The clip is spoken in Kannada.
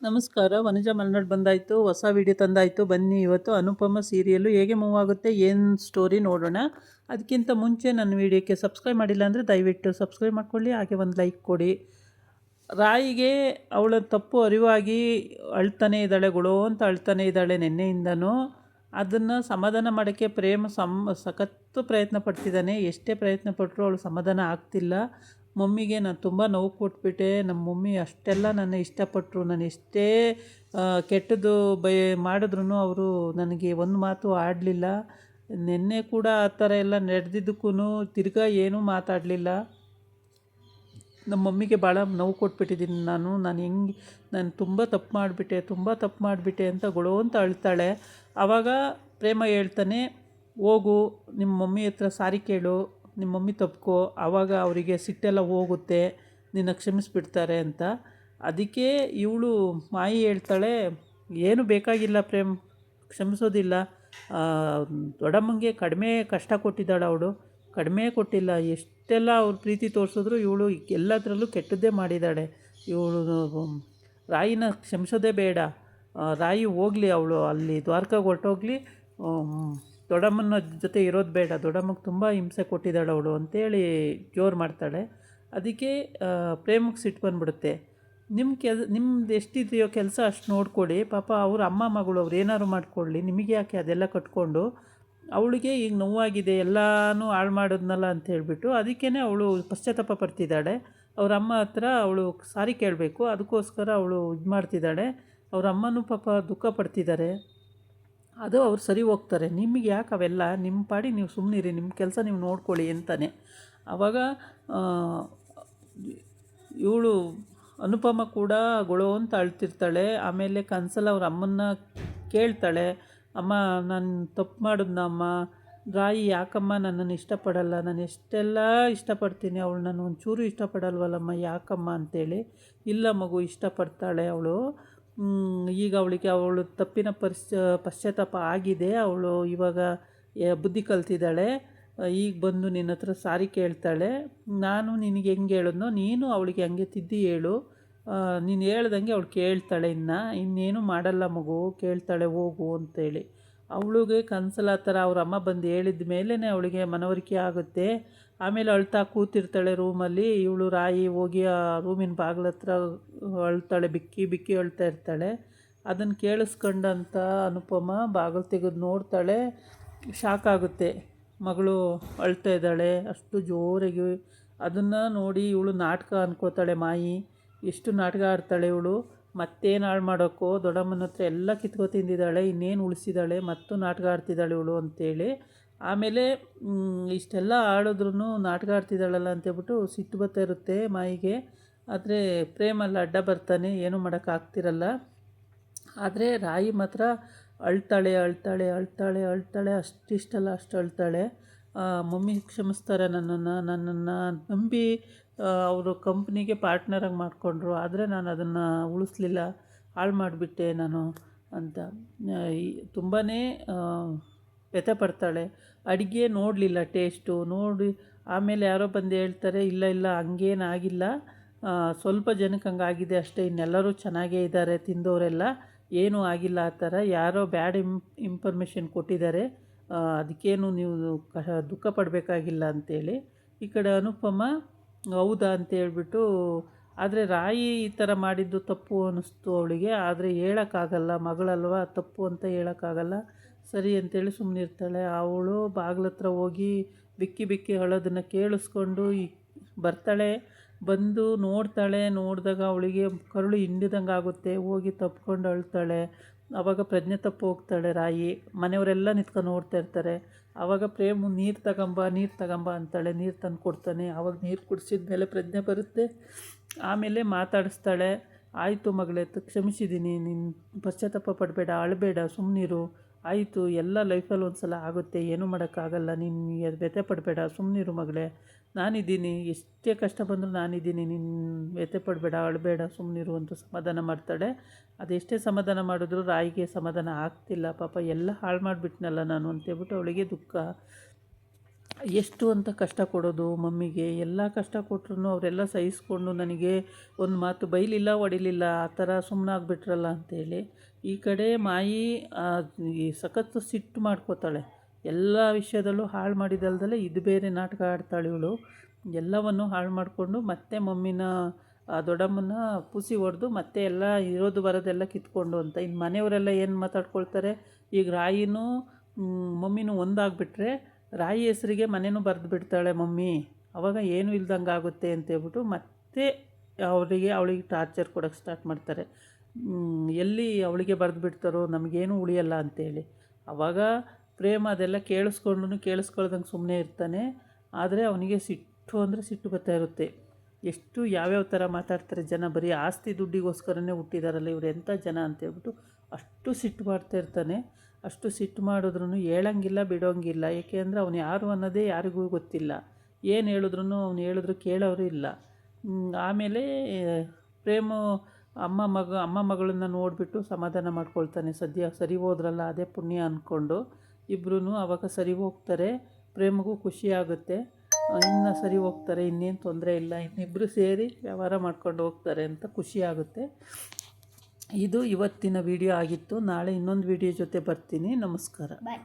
ನಮಸ್ಕಾರ. ವನಜಾ ಮಲ್ನಾಡ್ ಬಂದಾಯಿತು. ಹೊಸ ವಿಡಿಯೋ ತಂದಾಯಿತು. ಬನ್ನಿ ಇವತ್ತು ಅನುಪಮ ಸೀರಿಯಲ್ಲು ಹೇಗೆ ಮೂವ್ ಆಗುತ್ತೆ, ಏನು ಸ್ಟೋರಿ ನೋಡೋಣ. ಅದಕ್ಕಿಂತ ಮುಂಚೆ ನನ್ನ ವಿಡಿಯೋಕ್ಕೆ ಸಬ್ಸ್ಕ್ರೈಬ್ ಮಾಡಿಲ್ಲ ಅಂದರೆ ದಯವಿಟ್ಟು ಸಬ್ಸ್ಕ್ರೈಬ್ ಮಾಡ್ಕೊಳ್ಳಿ, ಹಾಗೆ ಒಂದು ಲೈಕ್ ಕೊಡಿ. ರಾಯಿಗೆ ಅವಳ ತಪ್ಪು ಅರಿವಾಗಿ ಅಳ್ತಾನೆ ಇದ್ದಾಳೆ, ಗೊಳೋ ಅಂತ ಅಳ್ತಾನೆ ಇದ್ದಾಳೆ ನಿನ್ನೆಯಿಂದನೂ. ಅದನ್ನು ಸಮಾಧಾನ ಮಾಡೋಕ್ಕೆ ಪ್ರೇಮ ಸಖತ್ತು ಪ್ರಯತ್ನ ಪಡ್ತಿದ್ದಾನೆ. ಎಷ್ಟೇ ಪ್ರಯತ್ನ ಪಟ್ಟರೂ ಅವಳು ಸಮಾಧಾನ ಆಗ್ತಿಲ್ಲ. ಮಮ್ಮಿಗೆ ನಾನು ತುಂಬ ನೋವು ಕೊಟ್ಬಿಟ್ಟೆ, ನಮ್ಮ ಮಮ್ಮಿ ಅಷ್ಟೆಲ್ಲ ನನ್ನ ಇಷ್ಟಪಟ್ಟರು, ನಾನು ಎಷ್ಟೇ ಕೆಟ್ಟದ್ದು ಮಾಡಿದ್ರೂ ಅವರು ನನಗೆ ಒಂದು ಮಾತು ಆಡಲಿಲ್ಲ. ನಿನ್ನೆ ಕೂಡ ಆ ಥರ ಎಲ್ಲ ನಡೆದಿದ್ದಕ್ಕೂ ತಿರ್ಗಾ ಏನೂ ಮಾತಾಡಲಿಲ್ಲ. ನಮ್ಮ ಮಮ್ಮಿಗೆ ಭಾಳ ನೋವು ಕೊಟ್ಬಿಟ್ಟಿದ್ದೀನಿ ನಾನು ತುಂಬ ತಪ್ಪು ಮಾಡಿಬಿಟ್ಟೆ ಅಂತ ಗೊಳೋ ಅಂತ ಅಳ್ತಾಳೆ. ಆವಾಗ ಪ್ರೇಮ ಹೇಳ್ತಾನೆ, ಹೋಗು ನಿಮ್ಮ ಮಮ್ಮಿ ಹತ್ರ ಸಾರಿ ಕೇಳು, ನಿಮ್ಮ ಮಮ್ಮಿ ತಪ್ಕೋ, ಆವಾಗ ಅವರಿಗೆ ಸಿಟ್ಟೆಲ್ಲ ಹೋಗುತ್ತೆ, ನಿನ್ನ ಕ್ಷಮಿಸ್ಬಿಡ್ತಾರೆ ಅಂತ. ಅದಕ್ಕೆ ಇವಳು ಮಾಯಿ ಹೇಳ್ತಾಳೆ, ಏನು ಬೇಕಾಗಿಲ್ಲ ಪ್ರೇಮ್, ಕ್ಷಮಿಸೋದಿಲ್ಲ. ದೊಡ್ಡಮ್ಮಂಗೆ ಕಡಿಮೆ ಕಷ್ಟ ಕೊಟ್ಟಿದ್ದಾಳೆ ಅವಳು, ಕಡಿಮೆ ಕೊಟ್ಟಿಲ್ಲ. ಎಷ್ಟೆಲ್ಲ ಅವ್ರು ಪ್ರೀತಿ ತೋರಿಸಿದ್ರು ಇವಳು ಎಲ್ಲದರಲ್ಲೂ ಕೆಟ್ಟದ್ದೇ ಮಾಡಿದ್ದಾಳೆ. ಇವಳು ರಾಯಿನ ಕ್ಷಮಿಸೋದೇ ಬೇಡ. ರಾಯಿ ಹೋಗಲಿ, ಅವಳು ಅಲ್ಲಿ ದ್ವಾರಕಾಗೆ ಹೊರಟೋಗ್ಲಿ, ದೊಡ್ಡಮ್ಮನ ಜೊತೆ ಇರೋದು ಬೇಡ, ದೊಡ್ಡಮ್ಮಗೆ ತುಂಬ ಹಿಂಸೆ ಕೊಟ್ಟಿದ್ದಾಳೆ ಅವಳು ಅಂತೇಳಿ ಜೋರು ಮಾಡ್ತಾಳೆ. ಅದಕ್ಕೆ ಪ್ರೇಮಕ್ಕೆ ಸಿಟ್ಟು ಬಂದುಬಿಡುತ್ತೆ. ನಿಮ್ದು ಎಷ್ಟಿದೆಯೋ ಕೆಲಸ ಅಷ್ಟು ನೋಡ್ಕೊಳ್ಳಿ, ಪಾಪ ಅವ್ರ ಅಮ್ಮ ಮಗಳು ಅವ್ರು ಏನಾದ್ರು ಮಾಡ್ಕೊಳ್ಳಿ, ನಿಮಗೆ ಯಾಕೆ ಅದೆಲ್ಲ ಕಟ್ಕೊಂಡು. ಅವಳಿಗೆ ಈಗ ನೋವಾಗಿದೆ, ಎಲ್ಲನೂ ಹಾಳು ಮಾಡಿದ್ನಲ್ಲ ಅಂತ ಹೇಳ್ಬಿಟ್ಟು ಅದಕ್ಕೇ ಅವಳು ಪಶ್ಚಾತ್ತಾಪ ಪಡ್ತಿದ್ದಾಳೆ. ಅವ್ರ ಅಮ್ಮ ಹತ್ರ ಅವಳು ಸಾರಿ ಕೇಳಬೇಕು, ಅದಕ್ಕೋಸ್ಕರ ಅವಳು ಇದು ಮಾಡ್ತಿದ್ದಾಳೆ. ಅವ್ರ ಅಮ್ಮನೂ ಪಾಪ ದುಃಖ ಪಡ್ತಿದ್ದಾರೆ. ಅದು ಅವ್ರು ಸರಿ ಹೋಗ್ತಾರೆ. ನಿಮಗೆ ಯಾಕೆ ಅವೆಲ್ಲ, ನಿಮ್ಮ ಪಾಡಿ ನೀವು ಸುಮ್ಮನಿರಿ, ನಿಮ್ಮ ಕೆಲಸ ನೀವು ನೋಡ್ಕೊಳ್ಳಿ ಅಂತಾನೆ. ಆವಾಗ ಇವಳು ಅನುಪಮ ಕೂಡ ಗೊಳೋ ಅಂತ ಅಳ್ತಿರ್ತಾಳೆ. ಆಮೇಲೆ ಕನ್ಸಲ್ಲಿ ಅವ್ರ ಅಮ್ಮನ್ನ ಕೇಳ್ತಾಳೆ, ಅಮ್ಮ ನಾನು ತಪ್ಪು ಮಾಡಿದ್ನ ಅಮ್ಮ, ರಾಯಿ ಯಾಕಮ್ಮ ನನ್ನನ್ನು ಇಷ್ಟಪಡಲ್ಲ, ನಾನು ಎಷ್ಟೆಲ್ಲ ಇಷ್ಟಪಡ್ತೀನಿ, ಅವಳು ನಾನು ಒಂಚೂರು ಇಷ್ಟಪಡಲ್ವಲ್ಲಮ್ಮ, ಯಾಕಮ್ಮ ಅಂತೇಳಿ. ಇಲ್ಲ ಮಗು, ಇಷ್ಟಪಡ್ತಾಳೆ ಅವಳು. ಈಗ ಅವಳು ತಪ್ಪಿನ ಪಶ್ಚಾತ್ತಾಪ ಆಗಿದೆ, ಅವಳು ಇವಾಗ ಬುದ್ಧಿ ಕಲ್ತಿದ್ದಾಳೆ. ಈಗ ಬಂದು ನಿನ್ನ ಹತ್ರ ಸಾರಿ ಕೇಳ್ತಾಳೆ. ನಾನು ನಿನಗೆ ಹೆಂಗೆ ಹೇಳಿದ್ನೋ ನೀನು ಅವಳಿಗೆ ಹಂಗೆ ತಿದ್ದಿ ಹೇಳು. ನೀನು ಹೇಳ್ದಂಗೆ ಅವಳು ಕೇಳ್ತಾಳೆ, ಇನ್ನೇನು ಮಾಡಲ್ಲ ಮಗು, ಕೇಳ್ತಾಳೆ ಹೋಗು ಅಂತೇಳಿ. ಅವಳಿಗೆ ಕನ್ಸಲ್ಲ ಆ ಥರ ಅವ್ರ ಅಮ್ಮ ಬಂದು ಹೇಳಿದ ಮೇಲೇ ಅವಳಿಗೆ ಮನವರಿಕೆ ಆಗುತ್ತೆ. ಆಮೇಲೆ ಅಳ್ತಾ ಕೂತಿರ್ತಾಳೆ ರೂಮಲ್ಲಿ. ಇವಳು ರಾಯಿ ಹೋಗಿ ಆ ರೂಮಿನ ಬಾಗಿಲ ಹತ್ರ ಅಳ್ತಾಳೆ, ಬಿಕ್ಕಿ ಅಳ್ತಾ ಇರ್ತಾಳೆ. ಅದನ್ನು ಕೇಳಿಸ್ಕೊಂಡಂಥ ಅನುಪಮ ಬಾಗಿಲು ತೆಗೆದು ನೋಡ್ತಾಳೆ. ಶಾಕ್ ಆಗುತ್ತೆ, ಮಗಳು ಅಳ್ತಾ ಇದ್ದಾಳೆ ಅಷ್ಟು ಜೋರಾಗಿ. ಅದನ್ನು ನೋಡಿ ಇವಳು ನಾಟಕ ಅನ್ಕೋತಾಳೆ ಮಾಯಿ. ಎಷ್ಟು ನಾಟಕ ಆಡ್ತಾಳೆ ಇವಳು, ಮತ್ತೇನು ಹಾಳು ಮಾಡೋಕ್ಕೋ, ದೊಡ್ಡಮ್ಮನ ಹತ್ರ ಎಲ್ಲ ಕಿತ್ಕೊ ತಿಂದಿದ್ದಾಳೆ, ಇನ್ನೇನು ಉಳಿಸಿದ್ದಾಳೆ, ಮತ್ತು ನಾಟಕ ಆಡ್ತಿದ್ದಾಳೆ ಇವಳು ಅಂತೇಳಿ. ಆಮೇಲೆ ಇಷ್ಟೆಲ್ಲ ಆಡಿದ್ರೂ ನಾಟಕ ಆಡ್ತಿದ್ದಾಳಲ್ಲ ಅಂತೇಳ್ಬಿಟ್ಟು ಸಿಟ್ಟು ಬರ್ತಾ ಇರುತ್ತೆ ಮಾಯಿಗೆ. ಆದರೆ ಪ್ರೇಮಲ್ಲಿ ಅಡ್ಡ ಬರ್ತಾನೆ, ಏನೂ ಮಾಡೋಕ್ಕಾಗ್ತಿರಲ್ಲ. ಆದರೆ ರಾಯಿ ಮಾತ್ರ ಅಳ್ತಾಳೆ ಅಷ್ಟಿಷ್ಟಲ್ಲ ಅಷ್ಟು ಅಳ್ತಾಳೆ. ಮಮ್ಮಿ ಕ್ಷಮಿಸ್ತಾರೆ ನನ್ನನ್ನು ನಂಬಿ ಅವರು ಕಂಪ್ನಿಗೆ ಪಾರ್ಟ್ನರಾಗಿ ಮಾಡಿಕೊಂಡ್ರು, ಆದರೆ ನಾನು ಅದನ್ನು ಉಳಿಸ್ಲಿಲ್ಲ, ಹಾಳು ಮಾಡಿಬಿಟ್ಟೆ ನಾನು ಅಂತ ತುಂಬಾ ವ್ಯಥೆ ಪಡ್ತಾಳೆ. ಅಡುಗೆ ನೋಡಲಿಲ್ಲ, ಟೇಸ್ಟು ನೋಡಿ ಆಮೇಲೆ ಯಾರೋ ಬಂದು ಹೇಳ್ತಾರೆ, ಇಲ್ಲ ಹಂಗೇನಾಗಿಲ್ಲ, ಸ್ವಲ್ಪ ಜನಕ್ಕೆ ಹಂಗಾಗಿದೆ ಅಷ್ಟೇ, ಇನ್ನೆಲ್ಲರೂ ಚೆನ್ನಾಗೇ ಇದ್ದಾರೆ ತಿಂದವರೆಲ್ಲ, ಏನೂ ಆಗಿಲ್ಲ ಆ ಥರ, ಯಾರೋ ಬ್ಯಾಡ್ ಇನ್ಫಾರ್ಮೇಷನ್ ಕೊಟ್ಟಿದ್ದಾರೆ, ಅದಕ್ಕೇನು ನೀವು ದುಃಖ ಪಡಬೇಕಾಗಿಲ್ಲ ಅಂತೇಳಿ. ಈ ಕಡೆ ಅನುಪಮ ಹೌದಾ ಅಂತೇಳ್ಬಿಟ್ಟು, ಆದರೆ ರಾಯಿ ಈ ಥರ ಮಾಡಿದ್ದು ತಪ್ಪು ಅನ್ನಿಸ್ತು ಅವಳಿಗೆ. ಆದರೆ ಹೇಳೋಕ್ಕಾಗಲ್ಲ, ಮಗಳಲ್ವ, ತಪ್ಪು ಅಂತ ಹೇಳೋಕ್ಕಾಗಲ್ಲ. ಸರಿ ಅಂತೇಳಿ ಸುಮ್ಮನಿರ್ತಾಳೆ. ಅವಳು ಬಾಗಿಲ ಹತ್ರ ಹೋಗಿ ಬಿಕ್ಕಿ ಅಳೋದನ್ನು ಕೇಳಿಸ್ಕೊಂಡು ಬರ್ತಾಳೆ. ಬಂದು ನೋಡ್ತಾಳೆ. ನೋಡಿದಾಗ ಅವಳಿಗೆ ಕರುಳು ಹಿಂಡಿದಂಗೆ ಆಗುತ್ತೆ. ಹೋಗಿ ತಪ್ಕೊಂಡು ಅಳ್ತಾಳೆ. ಆವಾಗ ಪ್ರಜ್ಞೆ ತಪ್ಪು ಹೋಗ್ತಾಳೆ ರಾಯಿ. ಮನೆಯವರೆಲ್ಲ ನಿಂತ್ಕೊಂಡು ನೋಡ್ತಾ ಇರ್ತಾರೆ. ಆವಾಗ ಪ್ರೇಮು ನೀರು ತಗೊಂಬ ಅಂತಾಳೆ. ನೀರು ತಂದು ಕೊಡ್ತಾನೆ. ಆವಾಗ ನೀರು ಕುಡಿಸಿದ ಮೇಲೆ ಪ್ರಜ್ಞೆ ಬರುತ್ತೆ. ಆಮೇಲೆ ಮಾತಾಡಿಸ್ತಾಳೆ, ಆಯಿತು ಮಗಳೇ, ಕ್ಷಮಿಸಿದ್ದೀನಿ, ನೀನು ಪಶ್ಚಾತ್ತಾಪ ಪಡಬೇಡ, ಅಳಬೇಡ, ಸುಮ್ಮನಿರು, ಆಯಿತು, ಎಲ್ಲ ಲೈಫಲ್ಲಿ ಒಂದು ಸಲ ಆಗುತ್ತೆ, ಏನೂ ಮಾಡೋಕ್ಕಾಗಲ್ಲ, ನೀನು ವ್ಯಥೆ ಪಡಬೇಡ, ಸುಮ್ಮನಿರು ಮಗಳೇ, ನಾನಿದ್ದೀನಿ, ಎಷ್ಟೇ ಕಷ್ಟ ಬಂದರೂ ನಾನಿದ್ದೀನಿ, ನೀನು ವ್ಯಥೆ ಪಡಬೇಡ, ಅಳಬೇಡ, ಸುಮ್ಮನಿರು ಅಂತ ಸಮಾಧಾನ ಮಾಡ್ತಾಳೆ. ಅದೆಷ್ಟೇ ಸಮಾಧಾನ ಮಾಡಿದ್ರು ರಾಯಿಗೆ ಸಮಾಧಾನ ಆಗ್ತಿಲ್ಲ. ಪಾಪ ಎಲ್ಲ ಹಾಳು ಮಾಡಿಬಿಟ್ನಲ್ಲ ನಾನು ಅಂತೇಳ್ಬಿಟ್ಟು ಅವಳಿಗೆ ದುಃಖ. ಎಷ್ಟು ಅಂತ ಕಷ್ಟ ಕೊಡೋದು ಮಮ್ಮಿಗೆ. ಎಲ್ಲ ಕಷ್ಟ ಕೊಟ್ಟರು ಅವರೆಲ್ಲ ಸಹಿಸ್ಕೊಂಡು ನನಗೆ ಒಂದು ಮಾತು ಬೈಲಿಲ್ಲ, ಹೊಡಿಲಿಲ್ಲ, ಆ ಥರ ಸುಮ್ಮನಾಗ್ಬಿಟ್ರಲ್ಲ ಅಂಥೇಳಿ. ಈ ಕಡೆ ಮಾಯಿ ಈ ಸಖತ್ತು ಸಿಟ್ಟು ಮಾಡ್ಕೋತಾಳೆ. ಎಲ್ಲ ವಿಷಯದಲ್ಲೂ ಹಾಳು ಮಾಡಿದಲ್ದಲ್ಲೇ ಇದು ಬೇರೆ ನಾಟಕ ಆಡ್ತಾಳೆ ಇವಳು. ಎಲ್ಲವನ್ನು ಹಾಳು ಮಾಡಿಕೊಂಡು ಮತ್ತೆ ಮಮ್ಮಿನ ದೊಡ್ಡಮ್ಮನ ಪೂಸಿ ಹೊಡೆದು ಮತ್ತೆ ಎಲ್ಲ ಇರೋದು ಬರೋದೆಲ್ಲ ಕಿತ್ಕೊಂಡು ಅಂತ. ಇನ್ನು ಮನೆಯವರೆಲ್ಲ ಏನು ಮಾತಾಡ್ಕೊಳ್ತಾರೆ, ಈಗ ರಾಯಿನೂ ಮಮ್ಮಿನೂ ಒಂದಾಗ್ಬಿಟ್ರೆ ರಾಯಿ ಹೆಸರಿಗೆ ಮನೆಯೂ ಬರೆದು ಬಿಡ್ತಾಳೆ ಮಮ್ಮಿ, ಆವಾಗ ಏನೂ ಇಲ್ದಂಗೆ ಆಗುತ್ತೆ ಅಂತೇಳ್ಬಿಟ್ಟು ಮತ್ತೆ ಅವಳಿಗೆ ಟಾರ್ಚರ್ ಕೊಡೋಕ್ಕೆ ಸ್ಟಾರ್ಟ್ ಮಾಡ್ತಾರೆ. ಎಲ್ಲಿ ಅವಳಿಗೆ ಬರೆದು ಬಿಡ್ತಾರೋ ನಮಗೇನು ಉಳಿಯಲ್ಲ ಅಂಥೇಳಿ. ಆವಾಗ ಪ್ರೇಮ ಅದೆಲ್ಲ ಕೇಳಿಸ್ಕೊಳ್ದಂಗೆ ಸುಮ್ಮನೆ ಇರ್ತಾನೆ. ಆದರೆ ಅವನಿಗೆ ಸಿಟ್ಟು ಅಂದರೆ ಸಿಟ್ಟು ಬರ್ತಾ ಇರುತ್ತೆ. ಎಷ್ಟು ಯಾವ್ಯಾವ ಥರ ಮಾತಾಡ್ತಾರೆ ಜನ, ಬರೀ ಆಸ್ತಿ ದುಡ್ಡಿಗೋಸ್ಕರನೇ ಹುಟ್ಟಿದಾರಲ್ಲ ಇವ್ರು ಎಂಥ ಜನ ಅಂತೇಳ್ಬಿಟ್ಟು ಅಷ್ಟು ಸಿಟ್ಟು ಮಾಡ್ತಾ ಇರ್ತಾನೆ. ಅಷ್ಟು ಸಿಟ್ಟು ಮಾಡಿದ್ರೂ ಹೇಳಂಗಿಲ್ಲ, ಬಿಡೋಂಗಿಲ್ಲ. ಏಕೆ ಅಂದರೆ ಅವನು ಯಾರು ಅನ್ನೋದೇ ಯಾರಿಗೂ ಗೊತ್ತಿಲ್ಲ. ಏನು ಅವನು ಹೇಳಿದ್ರು ಕೇಳೋರು ಇಲ್ಲ. ಆಮೇಲೆ ಪ್ರೇಮು ಅಮ್ಮ ಮಗಳನ್ನ ನೋಡಿಬಿಟ್ಟು ಸಮಾಧಾನ ಮಾಡ್ಕೊಳ್ತಾನೆ. ಸದ್ಯ ಸರಿ ಹೋದ್ರಲ್ಲ ಅದೇ ಪುಣ್ಯ ಅಂದ್ಕೊಂಡು ಇಬ್ಬರೂ ಆವಾಗ ಸರಿ ಹೋಗ್ತಾರೆ. ಪ್ರೇಮಗೂ ಖುಷಿ ಆಗುತ್ತೆ, ಇನ್ನು ಸರಿ ಹೋಗ್ತಾರೆ, ಇನ್ನೇನು ತೊಂದರೆ ಇಲ್ಲ, ಇನ್ನಿಬ್ಬರು ಸೇರಿ ವ್ಯವಹಾರ ಮಾಡ್ಕೊಂಡು ಹೋಗ್ತಾರೆ ಅಂತ ಖುಷಿ ಆಗುತ್ತೆ. ಇದು ಇವತ್ತಿನ ವಿಡಿಯೋ ಆಗಿತ್ತು. ನಾಳೆ ಇನ್ನೊಂದು ವಿಡಿಯೋ ಜೊತೆ ಬರ್ತೀನಿ. ನಮಸ್ಕಾರ. ಬಾಯ್.